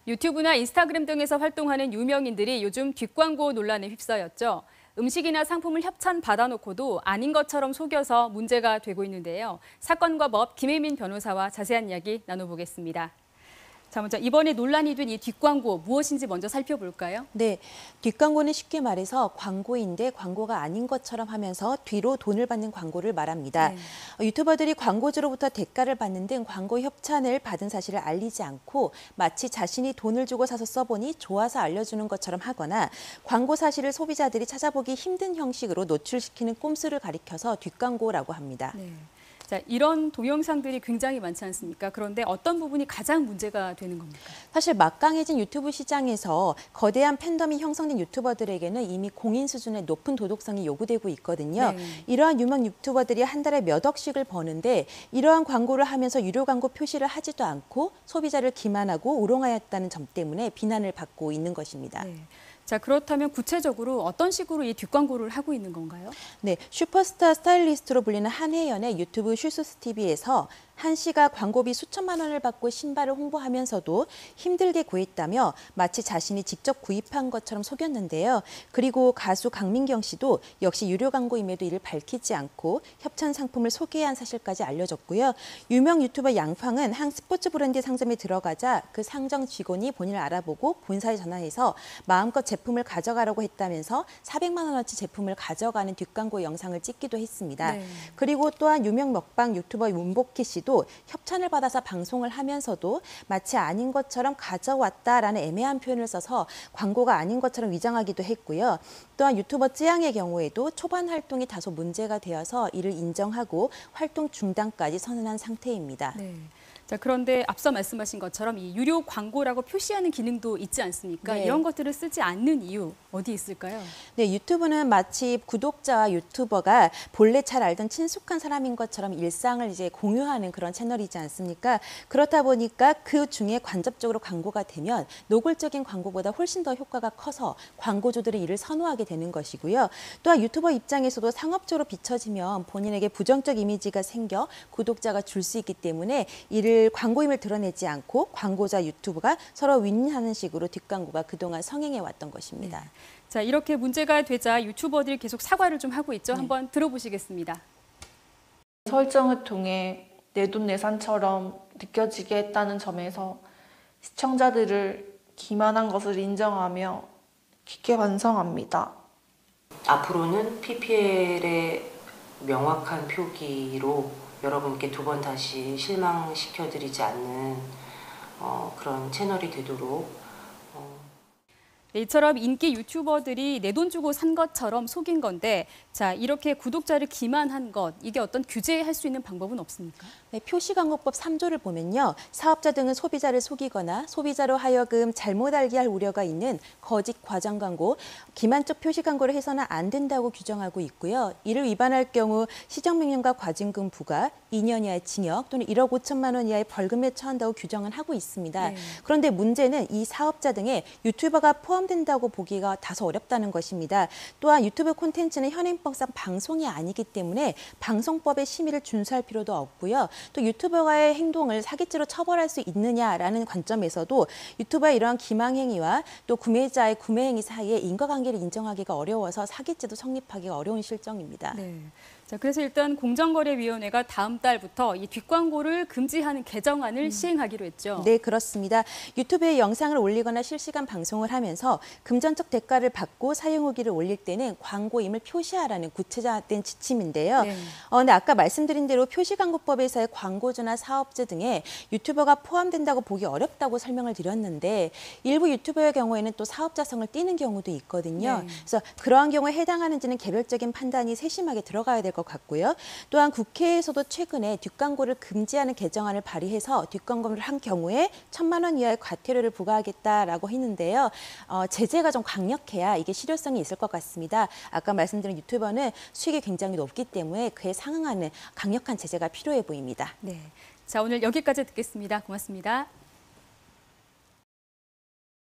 유튜브나 인스타그램 등에서 활동하는 유명인들이 요즘 뒷광고 논란에 휩싸였죠. 음식이나 상품을 협찬 받아놓고도 아닌 것처럼 속여서 문제가 되고 있는데요. 사건과 법 김혜민 변호사와 자세한 이야기 나눠보겠습니다. 자, 먼저 이번에 논란이 된 이 뒷광고 무엇인지 먼저 살펴볼까요? 네, 뒷광고는 쉽게 말해서 광고인데 광고가 아닌 것처럼 하면서 뒤로 돈을 받는 광고를 말합니다. 네. 유튜버들이 광고주로부터 대가를 받는 등 광고 협찬을 받은 사실을 알리지 않고 마치 자신이 돈을 주고 사서 써보니 좋아서 알려주는 것처럼 하거나 광고 사실을 소비자들이 찾아보기 힘든 형식으로 노출시키는 꼼수를 가리켜서 뒷광고라고 합니다. 네. 자, 이런 동영상들이 굉장히 많지 않습니까? 그런데 어떤 부분이 가장 문제가 되는 겁니까? 사실 막강해진 유튜브 시장에서 거대한 팬덤이 형성된 유튜버들에게는 이미 공인 수준의 높은 도덕성이 요구되고 있거든요. 네. 이러한 유명 유튜버들이 한 달에 몇 억씩을 버는데 이러한 광고를 하면서 유료 광고 표시를 하지도 않고 소비자를 기만하고 우롱하였다는 점 때문에 비난을 받고 있는 것입니다. 네. 자, 그렇다면 구체적으로 어떤 식으로 이 뒷광고를 하고 있는 건가요? 네, 슈퍼스타 스타일리스트로 불리는 한혜연의 유튜브 슈스TV에서 한 씨가 광고비 수천만 원을 받고 신발을 홍보하면서도 힘들게 구했다며 마치 자신이 직접 구입한 것처럼 속였는데요. 그리고 가수 강민경 씨도 역시 유료 광고임에도 이를 밝히지 않고 협찬 상품을 소개한 사실까지 알려졌고요. 유명 유튜버 양팡은 한 스포츠 브랜드 상점에 들어가자 그 상점 직원이 본인을 알아보고 본사에 전화해서 마음껏 제품을 가져가라고 했다면서 400만 원어치 제품을 가져가는 뒷광고 영상을 찍기도 했습니다. 네. 그리고 또한 유명 먹방 유튜버 문복희 씨도 협찬을 받아서 방송을 하면서도 마치 아닌 것처럼 가져왔다라는 애매한 표현을 써서 광고가 아닌 것처럼 위장하기도 했고요. 또한 유튜버 쯔양의 경우에도 초반 활동이 다소 문제가 되어서 이를 인정하고 활동 중단까지 선언한 상태입니다. 네. 자, 그런데 앞서 말씀하신 것처럼 이 유료 광고라고 표시하는 기능도 있지 않습니까? 네. 이런 것들을 쓰지 않는 이유 어디 있을까요? 네, 유튜브는 마치 구독자와 유튜버가 본래 잘 알던 친숙한 사람인 것처럼 일상을 이제 공유하는 그런 채널이지 않습니까? 그렇다 보니까 그 중에 간접적으로 광고가 되면 노골적인 광고보다 훨씬 더 효과가 커서 광고주들이 이를 선호하게 되는 것이고요. 또한 유튜버 입장에서도 상업적으로 비춰지면 본인에게 부정적 이미지가 생겨 구독자가 줄 수 있기 때문에 이를 광고임을 드러내지 않고 광고자 유튜브가 서로 윈윈하는 식으로 뒷광고가 그동안 성행해 왔던 것입니다. 네. 자, 이렇게 문제가 되자 유튜버들이 계속 사과를 좀 하고 있죠. 네. 한번 들어보시겠습니다. 설정을 통해 내돈내산처럼 느껴지게 했다는 점에서 시청자들을 기만한 것을 인정하며 깊게 반성합니다. 앞으로는 PPL의 명확한 표기로 여러분께 두 번 다시 실망시켜드리지 않는 그런 채널이 되도록 네, 이처럼 인기 유튜버들이 내 돈 주고 산 것처럼 속인 건데, 자, 이렇게 구독자를 기만한 것, 이게 어떤 규제할 수 있는 방법은 없습니까? 네, 표시광고법 3조를 보면요. 사업자 등은 소비자를 속이거나 소비자로 하여금 잘못 알게 할 우려가 있는 거짓 과장 광고, 기만적 표시 광고를 해서는 안 된다고 규정하고 있고요. 이를 위반할 경우 시정명령과 과징금 부과, 2년 이하의 징역 또는 1억 5천만 원 이하의 벌금에 처한다고 규정은 하고 있습니다. 네. 그런데 문제는 이 사업자 등의 유튜버가 포함된다고 보기가 다소 어렵다는 것입니다. 또한 유튜브 콘텐츠는 현행법상 방송이 아니기 때문에 방송법의 심의를 준수할 필요도 없고요. 또 유튜버가의 행동을 사기죄로 처벌할 수 있느냐라는 관점에서도 유튜버의 이러한 기망행위와 또 구매자의 구매행위 사이에 인과관계를 인정하기가 어려워서 사기죄도 성립하기가 어려운 실정입니다. 네. 자, 그래서 일단 공정거래위원회가 다음 달부터 이 뒷광고를 금지하는 개정안을 시행하기로 했죠. 네, 그렇습니다. 유튜브에 영상을 올리거나 실시간 방송을 하면서 금전적 대가를 받고 사용 후기를 올릴 때는 광고임을 표시하라는 구체화된 지침인데요. 네. 근데 아까 말씀드린 대로 표시광고법에서의 광고주나 사업주 등의 유튜버가 포함된다고 보기 어렵다고 설명을 드렸는데 일부 유튜버의 경우에는 또 사업자성을 띠는 경우도 있거든요. 네. 그래서 그러한 경우에 해당하는지는 개별적인 판단이 세심하게 들어가야 될 것 같고요. 또한 국회에서도 최근에 뒷광고를 금지하는 개정안을 발의해서 뒷광고를 한 경우에 1,000만 원 이하의 과태료를 부과하겠다라고 했는데요. 제재가 좀 강력해야 이게 실효성이 있을 것 같습니다. 아까 말씀드린 유튜버는 수익이 굉장히 높기 때문에 그에 상응하는 강력한 제재가 필요해 보입니다. 네. 자, 오늘 여기까지 듣겠습니다. 고맙습니다.